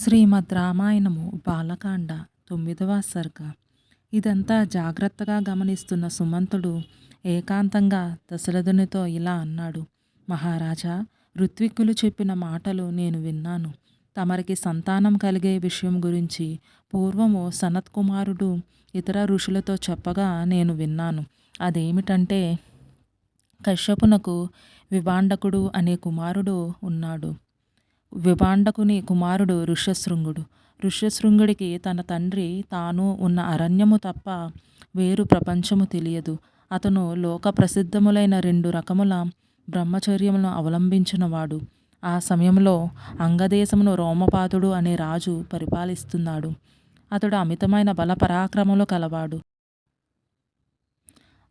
శ్రీమద్ రామాయణము బాలకాండ 9వ సర్గ. ఇదంతా జాగ్రత్తగా గమనిస్తున్న సుమంతుడు ఏకాంతంగా దశరథునితో ఇలా అన్నాడు. మహారాజా, ఋత్విక్కులు చెప్పిన మాటలు నేను విన్నాను. తమరికి సంతానం కలిగే విషయం గురించి పూర్వము సనత్కుమారుడు ఇతర ఋషులతో చెప్పగా నేను విన్నాను. అదేమిటంటే, కశ్యపునకు విభాండకుడు అనే కుమారుడు ఉన్నాడు. విభాండకుని కుమారుడు ఋష్యశృంగుడు. ఋష్యశృంగుడికి తన తండ్రి తాను ఉన్న అరణ్యము తప్ప వేరు ప్రపంచము తెలియదు. అతను లోక ప్రసిద్ధములైన 2 రకముల బ్రహ్మచర్యములను అవలంబించినవాడు. ఆ సమయంలో అంగదేశమును రోమపాదుడు అనే రాజు పరిపాలిస్తున్నాడు. అతడు అమితమైన బల పరాక్రమములు కలవాడు.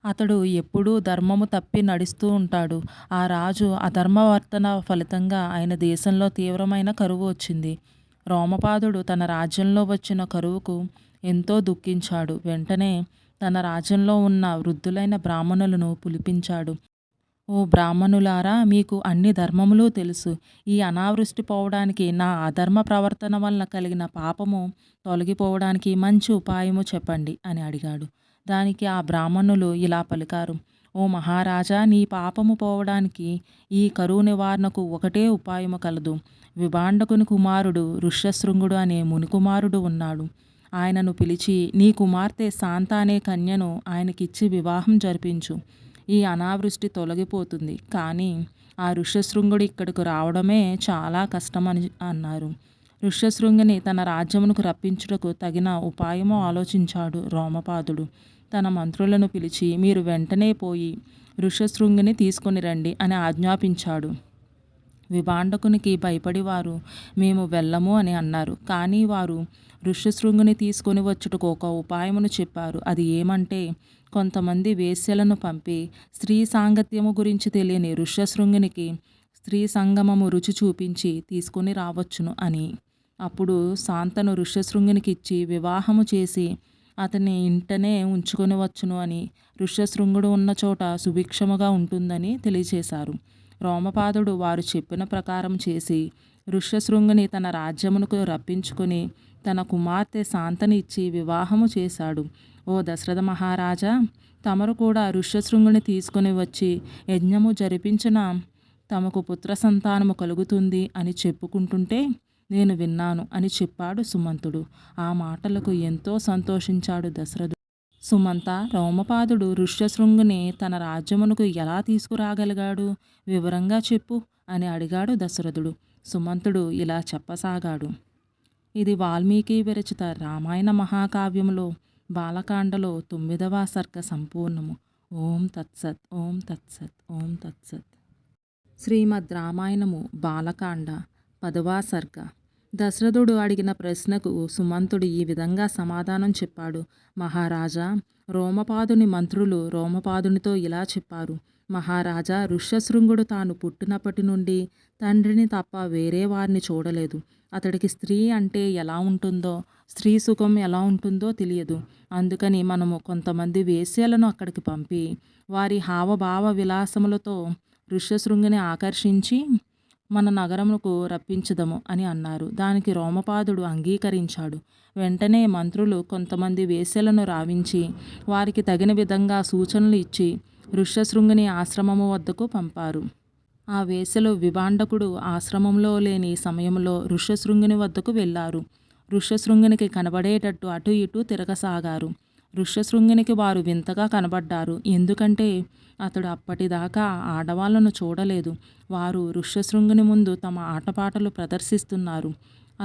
అతడు ఎప్పుడూ ధర్మము తప్పి నడుస్తూ ఉంటాడు. ఆ రాజు అధర్మవర్తన ఫలితంగా ఆయన దేశంలో తీవ్రమైన కరువు వచ్చింది. రోమపాదుడు తన రాజ్యంలో వచ్చిన కరువుకు ఎంతో దుఃఖించాడు. వెంటనే తన రాజ్యంలో ఉన్న వృద్ధులైన బ్రాహ్మణులను పిలిపించాడు. ఓ బ్రాహ్మణులారా, మీకు అన్ని ధర్మములు తెలుసు. ఈ అనావృష్టి పోవడానికి, నా అధర్మ ప్రవర్తన వలన కలిగిన పాపము తొలగిపోవడానికి మంచి ఉపాయము చెప్పండి అని అడిగాడు. దానికి ఆ బ్రాహ్మణులు ఇలా పలికారు. ఓ మహారాజా, నీ పాపము పోవడానికి ఈ కరువు నివారణకు ఒకటే ఉపాయము కలదు. విభాండకుని కుమారుడు ఋష్యశృంగుడు అనే మునికుమారుడు ఉన్నాడు. ఆయనను పిలిచి నీ కుమార్తె శాంత అనే కన్యను ఆయనకిచ్చి వివాహం జరిపించు. ఈ అనావృష్టి తొలగిపోతుంది. కానీ ఆ ఋష్యశృంగుడు ఇక్కడికి రావడమే చాలా కష్టమని అన్నారు. ఋష్యశృంగుని తన రాజ్యమునకు రప్పించుటకు తగిన ఉపాయము ఆలోచించాడు రోమపాదుడు. తన మంత్రులను పిలిచి మీరు వెంటనే పోయి ఋష్యశృంగుని తీసుకొని రండి అని ఆజ్ఞాపించాడు. విభాండకునికి భయపడి వారు మేము వెళ్ళము అని అన్నారు. కానీ వారు ఋష్యశృంగుని తీసుకొని వచ్చుటకు ఒక ఉపాయమును చెప్పారు. అది ఏమంటే, కొంతమంది వేశ్యలను పంపి స్త్రీ సాంగత్యము గురించి తెలియని ఋష్యశృంగునికి స్త్రీ సంగమము రుచి చూపించి తీసుకొని రావచ్చును అని. అప్పుడు శాంతను ఋష్యశృంగునికి ఇచ్చి వివాహము చేసి అతని ఇంటనే ఉంచుకొని వచ్చును అని, ఋష్యశృంగుడు ఉన్న చోట సుభిక్షముగా ఉంటుందని తెలియచేశారు. రోమపాదుడు వారు చెప్పిన ప్రకారం చేసి ఋష్యశృంగుని తన రాజ్యమునకు రప్పించుకొని తన కుమార్తె శాంతని ఇచ్చి వివాహము చేశాడు. ఓ దశరథ మహారాజా, తమరు కూడా ఋష్యశృంగుని తీసుకొని వచ్చి యజ్ఞము జరిపించిన తమకు పుత్ర సంతానము కలుగుతుంది అని చెప్పుకుంటుంటే నేను విన్నాను అని చెప్పాడు సుమంతుడు. ఆ మాటలకు ఎంతో సంతోషించాడు దశరథుడు. సుమంత, రోమపాదుడు ఋష్యశృంగుని తన రాజ్యమునకు ఎలా తీసుకురాగలిగాడు? వివరంగా చెప్పు అని అడిగాడు దశరథుడు. సుమంతుడు ఇలా చెప్పసాగాడు. ఇది వాల్మీకి విరచిత రామాయణ మహాకావ్యములో బాలకాండలో 9వ సర్గ సంపూర్ణము. ఓం తత్సత్, ఓం తత్సత్, ఓం తత్సత్. శ్రీమద్ రామాయణము బాలకాండ 10వ సర్గ. దశరథుడు అడిగిన ప్రశ్నకు సుమంతుడు ఈ విధంగా సమాధానం చెప్పాడు. మహారాజా, రోమపాదుని మంత్రులు రోమపాదునితో ఇలా చెప్పారు. మహారాజా, ఋష్యశృంగుడు తాను పుట్టినప్పటి నుండి తండ్రిని తప్ప వేరే వారిని చూడలేదు. అతడికి స్త్రీ అంటే ఎలా ఉంటుందో, స్త్రీ సుఖం ఎలా ఉంటుందో తెలియదు. అందుకని మనము కొంతమంది వేశ్యలను అక్కడికి పంపి వారి హావభావ విలాసములతో ఋష్యశృంగుని ఆకర్షించి మన నగరముకు రప్పించుదము అని అన్నారు. దానికి రోమపాదుడు అంగీకరించాడు. వెంటనే మంత్రులు కొంతమంది వేశ్యలను రావించి వారికి తగిన విధంగా సూచనలు ఇచ్చి ఋష్యశృంగుని ఆశ్రమము వద్దకు పంపారు. ఆ వేశ్యలు విభాండకుడు ఆశ్రమంలో లేని సమయంలో ఋష్యశృంగుని వద్దకు వెళ్ళారు. ఋష్యశృంగునికి కనబడేటట్టు అటు ఇటు తిరగసాగారు. ఋష్యశృంగునికి వారు వింతగా కనబడ్డారు. ఎందుకంటే అతడు అప్పటిదాకా ఆడవాళ్లను చూడలేదు. వారు ఋష్యశృంగుని ముందు తమ ఆటపాటలు ప్రదర్శిస్తున్నారు.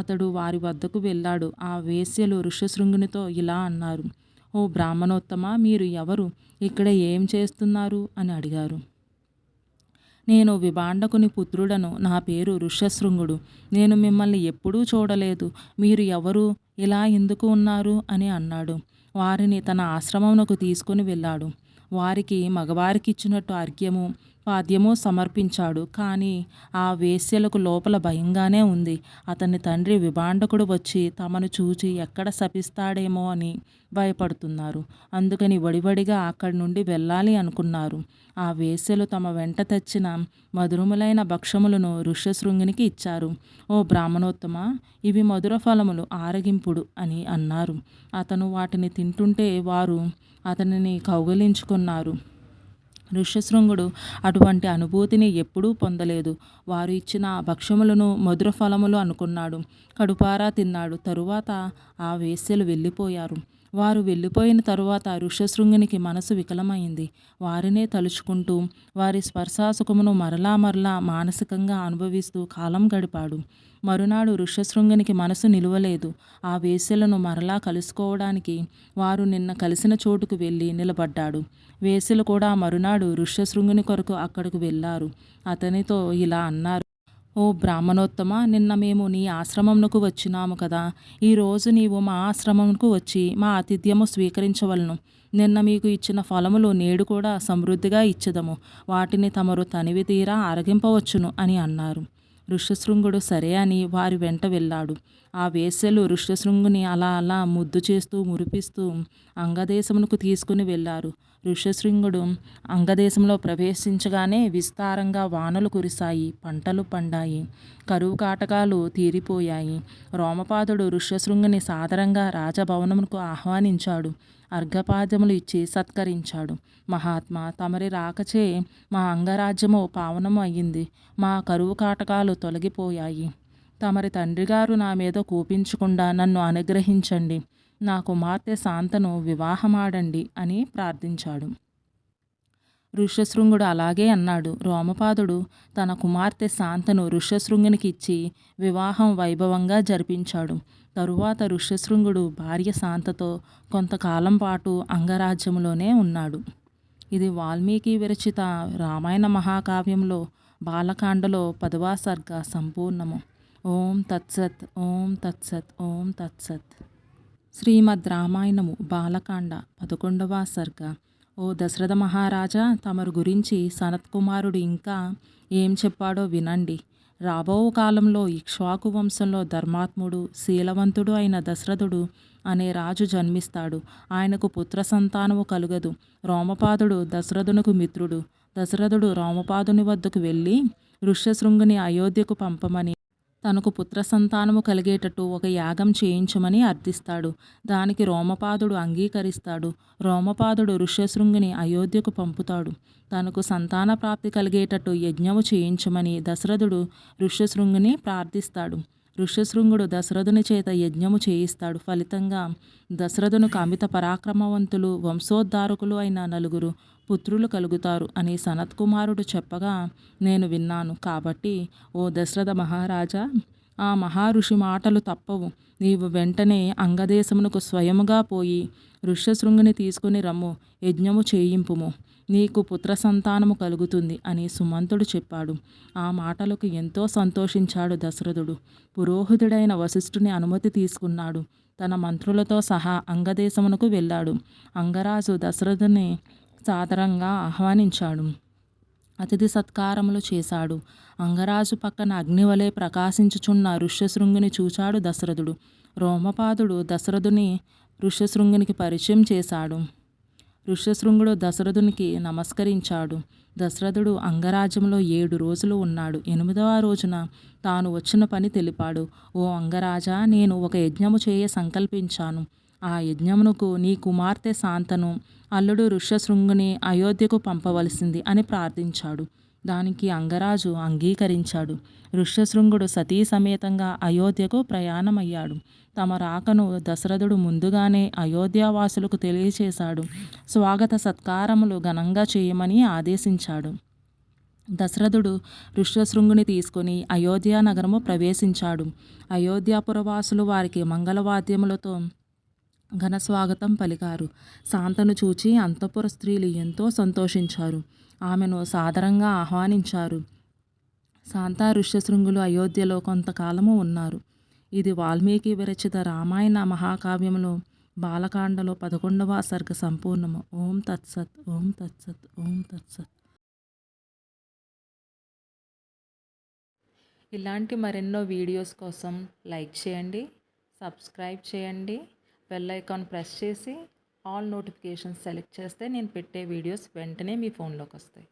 అతడు వారి వద్దకు వెళ్ళాడు. ఆ వేశ్యలు ఋష్యశృంగునితో ఇలా అన్నారు. ఓ బ్రాహ్మణోత్తమ, మీరు ఎవరు? ఇక్కడ ఏం చేస్తున్నారు అని అడిగారు. నేను విభాండకుని పుత్రుడను. నా పేరు ఋష్యశృంగుడు. నేను మిమ్మల్ని ఎప్పుడూ చూడలేదు. మీరు ఎవరు? ఇలా ఎందుకు ఉన్నారు అని అన్నాడు. వారిని తన ఆశ్రమమునకు తీసుకొని వెళ్ళాడు. వారికి మగవారికి ఇచ్చినట్టు అర్ఘ్యము, పాద్యము సమర్పించాడు. కానీ ఆ వేశ్యలకు లోపల భయంగానే ఉంది. అతని తండ్రి విభాండకుడు వచ్చి తమను చూచి ఎక్కడ శపిస్తాడేమో అని భయపడుతున్నారు. అందుకని వడివడిగా అక్కడి నుండి వెళ్ళాలి అనుకున్నారు. ఆ వేశ్యలు తమ వెంట తెచ్చిన మధురములైన భక్షములను ఋష్యశృంగునికి ఇచ్చారు. ఓ బ్రాహ్మణోత్తమ, ఇవి మధుర ఫలములు, ఆరగింపుడు అని అన్నారు. అతను వాటిని తింటుంటే వారు అతనిని కౌగిలించుకున్నారు. ఋష్యశృంగుడు అటువంటి అనుభూతిని ఎప్పుడూ పొందలేదు. వారు ఇచ్చిన ఆ భక్ష్యములను మధుర ఫలములు అనుకున్నాడు. కడుపారా తిన్నాడు. తరువాత ఆ వేశ్యలు వెళ్ళిపోయారు. వారు వెళ్ళిపోయిన తరువాత ఋష్యశృంగునికి మనసు వికలమైంది. వారినే తలుచుకుంటూ వారి స్పర్శాసుఖమును మరలా మరలా మానసికంగా అనుభవిస్తూ కాలం గడిపాడు. మరునాడు ఋష్యశృంగునికి మనసు నిలువలేదు. ఆ వేశ్యలను మరలా కలుసుకోవడానికి వారు నిన్న కలిసిన చోటుకు వెళ్ళి నిలబడ్డాడు. వేశ్యలు కూడా మరునాడు ఋష్యశృంగుని కొరకు అక్కడకు వెళ్ళారు. అతనితో ఇలా అన్నారు: ఓ బ్రాహ్మణోత్తమ, నిన్న మేము నీ ఆశ్రమమునకు వచ్చినాము కదా. ఈరోజు నీవు మా ఆశ్రమమునకు వచ్చి మా ఆతిథ్యము స్వీకరించవలను. నిన్న మీకు ఇచ్చిన ఫలములు నేడు కూడా సమృద్ధిగా ఇచ్చెదము. వాటిని తమరు తనివి తీరా ఆరగింపవచ్చును అని అన్నారు. ఋష్యశృంగుడు సరే అని వారి వెంట వెళ్ళాడు. ఆ వేశ్యలు ఋష్యశృంగుని అలా అలా ముద్దు చేస్తూ మురిపిస్తూ అంగదేశమునకు తీసుకుని వెళ్ళారు. ఋష్యశృంగుడు అంగదేశంలో ప్రవేశించగానే విస్తారంగా వానలు కురిశాయి. పంటలు పండాయి. కరువు కాటకాలు తీరిపోయాయి. రోమపాదుడు ఋష్యశృంగుని సాదరంగా రాజభవనమునకు ఆహ్వానించాడు. అర్ఘపాద్యములు ఇచ్చి సత్కరించాడు. మహాత్మా, తమరి రాకచే మా అంగరాజ్యము పావనము అయ్యింది. మా కరువు కాటకాలు తొలగిపోయాయి. తమరి తండ్రిగారు నా మీద కోపించకుండా నన్ను అనుగ్రహించండి. నా కుమార్తె శాంతను వివాహమాడండి అని ప్రార్థించాడు. ఋష్యశృంగుడు అలాగే అన్నాడు. రోమపాదుడు తన కుమార్తె శాంతను ఋష్యశృంగునికి ఇచ్చి వివాహం వైభవంగా జరిపించాడు. తరువాత ఋష్యశృంగుడు భార్య శాంతతో కొంతకాలం పాటు అంగరాజ్యంలోనే ఉన్నాడు. ఇది వాల్మీకి విరచిత రామాయణ మహాకావ్యంలో బాలకాండలో 10వ సర్గ సంపూర్ణము. ఓం తత్సత్. ఓం తత్సత్. ఓం తత్సత్. శ్రీమద్ రామాయణము బాలకాండ 11వ సర్గ. ఓ దశరథ మహారాజా, తమరు గురించి సనత్కుమారుడు ఇంకా ఏం చెప్పాడో వినండి. రాబో కాలంలో ఇక్ష్వాకు వంశంలో ధర్మాత్ముడు శీలవంతుడు అయిన దశరథుడు అనే రాజు జన్మిస్తాడు. ఆయనకు పుత్ర సంతానము కలుగదు. రోమపాదుడు దశరథునకు మిత్రుడు. దశరథుడు రోమపాదుని వద్దకు వెళ్ళి ఋష్యశృంగుని అయోధ్యకు పంపమని, తనకు పుత్ర సంతానము కలిగేటట్టు ఒక యాగం చేయించమని అర్థిస్తాడు. దానికి రోమపాదుడు అంగీకరిస్తాడు. రోమపాదుడు ఋష్యశృంగుని అయోధ్యకు పంపుతాడు. తనకు సంతాన ప్రాప్తి కలిగేటట్టు యజ్ఞము చేయించమని దశరథుడు ఋష్యశృంగుని ప్రార్థిస్తాడు. ఋష్యశృంగుడు దశరథుని చేత యజ్ఞము చేయిస్తాడు. ఫలితంగా దశరథునికి అమిత పరాక్రమవంతులు వంశోద్ధారకులు అయిన 4 పుత్రులు కలుగుతారు అని సనత్కుమారుడు చెప్పగా నేను విన్నాను. కాబట్టి ఓ దశరథ మహారాజా, ఆ మహారుషి మాటలు తప్పవు. నీవు వెంటనే అంగదేశమునకు స్వయముగా పోయి ఋష్యశృంగుని తీసుకుని రమ్ము. యజ్ఞము చేయింపుము. నీకు పుత్ర సంతానము కలుగుతుంది అని సుమంతుడు చెప్పాడు. ఆ మాటలకు ఎంతో సంతోషించాడు దశరథుడు. పురోహితుడైన వశిష్ఠుని అనుమతి తీసుకున్నాడు. తన మంత్రులతో సహా అంగదేశమునకు వెళ్ళాడు. అంగరాజు దశరథుని సాదరంగా ఆహ్వానించాడు. అతిథి సత్కారములు చేశాడు. అంగరాజు పక్కన అగ్నివలే ప్రకాశించుచున్న ఋష్యశృంగుని చూచాడు దశరథుడు. రోమపాదుడు దశరథుని ఋష్యశృంగునికి పరిచయం చేశాడు. ఋష్యశృంగుడు దశరథునికి నమస్కరించాడు. దశరథుడు అంగరాజ్యంలో 7 రోజులు ఉన్నాడు. 8వ రోజున తాను వచ్చిన పని తెలిపాడు. ఓ అంగరాజా, నేను ఒక యజ్ఞము చేయ సంకల్పించాను. ఆ యజ్ఞమునకు నీ కుమార్తె శాంతను అల్లుడు ఋష్యశృంగుని అయోధ్యకు పంపవలసింది అని ప్రార్థించాడు. దానికి అంగరాజు అంగీకరించాడు. ఋష్యశృంగుడు సతీ సమేతంగా అయోధ్యకు ప్రయాణమయ్యాడు. తమ రాకను దశరథుడు ముందుగానే అయోధ్యావాసులకు తెలియచేశాడు. స్వాగత సత్కారములు ఘనంగా చేయమని ఆదేశించాడు. దశరథుడు ఋష్యశృంగుని తీసుకుని అయోధ్య నగరము ప్రవేశించాడు. అయోధ్యాపురవాసులు వారికి మంగళవాద్యములతో ఘన స్వాగతం పలికారు. శాంతను చూచి అంతఃపుర స్త్రీలు ఎంతో సంతోషించారు. ఆమెను సాదరంగా ఆహ్వానించారు. శాంత ఋష్యశృంగులు అయోధ్యలో కొంతకాలము ఉన్నారు. ఇది వాల్మీకి విరచిత రామాయణ మహాకావ్యంలో బాలకాండలో 11వ సర్గ సంపూర్ణము. ఓం తత్సత్. ఓం తత్సత్. ఓం తత్సత్. ఇలాంటి మరెన్నో వీడియోస్ కోసం లైక్ చేయండి, సబ్స్క్రైబ్ చేయండి, బెల్ ఐకాన్ ప్రెస్ చేసి ఆల్ నోటిఫికేషన్స్ సెలెక్ట్ చేస్తే నేను పెట్టే వీడియోస్ వెంటనే మీ ఫోన్లోకి వస్తాయి.